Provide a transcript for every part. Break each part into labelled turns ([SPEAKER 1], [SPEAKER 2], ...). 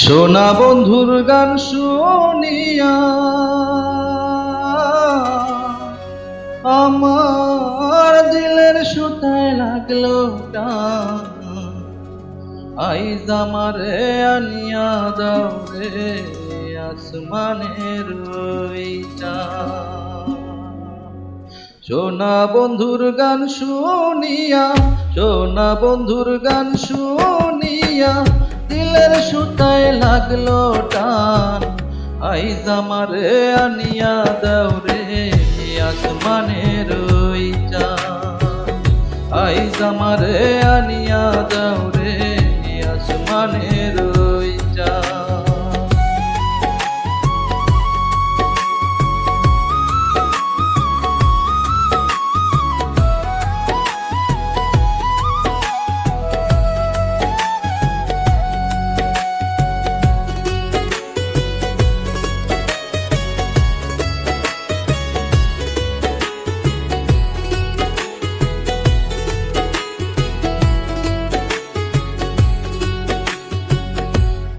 [SPEAKER 1] সোনা বন্ধুর গান শুনিয়া আমার দিলের সুতায় লাগলো টান। আইজ আমারে আনিয়া দাও রে আসমানের ওই চাঁদ। সোনা বন্ধুর গান শুনিয়া, সোনা বন্ধুর গান শুনিয়া দিলের সুতায় লাগলো টান। আইজ আমারে আনিয়া দাও রে আসমানের ওই চাঁদ। আইজ আমারে আনিয়া দাও রে আসমানের ওই চাঁদ।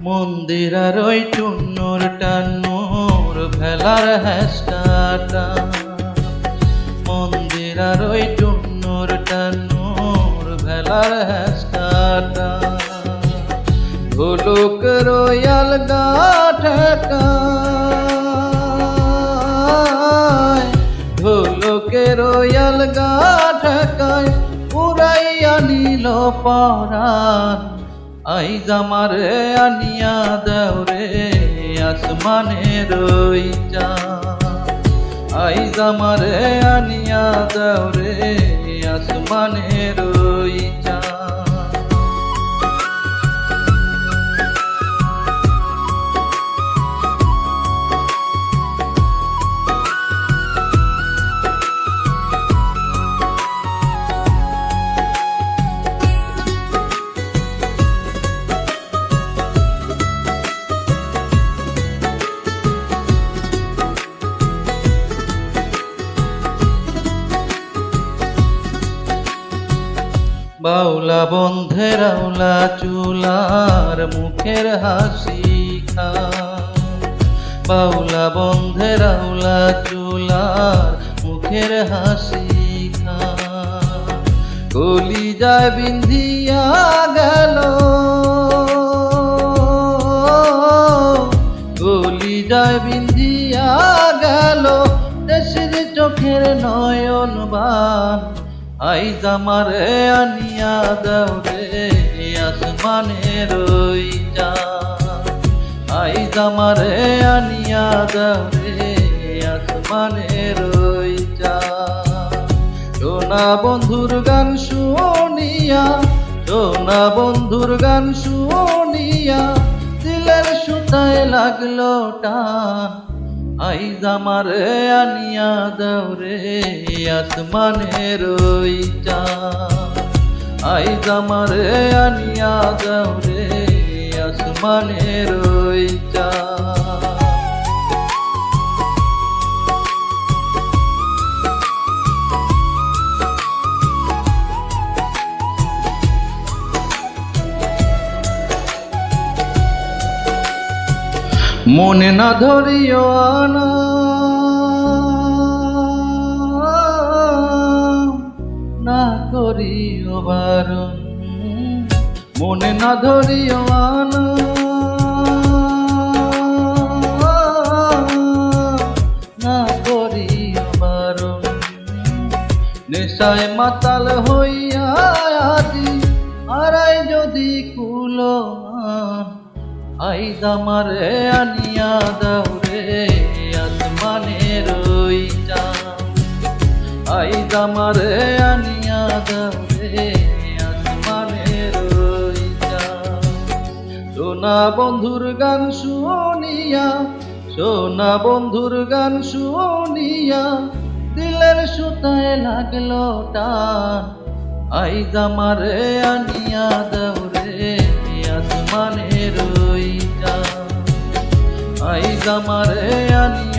[SPEAKER 1] মন্দিরার ওই টুন্নুর টান্নুর ভেলার হ্যাস্টাটা, মন্দিরার ওই টুন্নুর টান্নুর ভেলার হ্যাস্টাটা। ঢোলক রয়াল গাঠাকায়, ঢোলক রয়াল গাঠাকায় উড়াইয়া নিল পরাণ। আইজ আমারে আনিয়া দাও রে আসমানের ওই চাঁদ। আইজ আমারে আনিয়া দাও রে আসমানের ওই চাঁদ। বাউলা বন্ধের আউলা চুলার মুখের হাসি খা, বাউলা বন্ধের আউলা চুলার মুখের হাসি খা। কলিজায় বিন্ধিয়া গেল, কলিজায় বিন্ধিয়া গেল দেশের চোখের নয়ন বান। আইজ আমারে আনিয়া দাও রে আসমানের ওই চাঁদ। আইজ আমারে আনিয়া দাও রে আসমানের ওই চাঁদ। সোনা বন্ধুর গান শুনিয়া, সোনা বন্ধুর গান শুনিয়া দিলের সুতায় লাগলো টান। আইজ আমারে আনিয়া দাও রে আসমানের ওই চাঁদ। আইজ আমারে আনিয়া দাও রে আসমানের ওই চাঁদ। মনে না ধরিও আনা, না করিও বারণ। মনে না ধরিও আনা, না করিও বারণ। নেশায় মাতাল হইয়া আদি আরাই যদি কুলো আইজ আমারে আনিয়া দাও রে আসমানের ওই চাঁদ। আইজ আমারে আনিয়া দাও রে আসমানের ওই চাঁদ। সোনা বন্ধুর গান শুনিয়া, সোনা বন্ধুর গান শুনিয়া দিলের সুতায় লাগলো টান। আইজ আমারে আনিয়া দাও রে আসমানের ওই চাঁদ। আইজ আমারে আনিয়া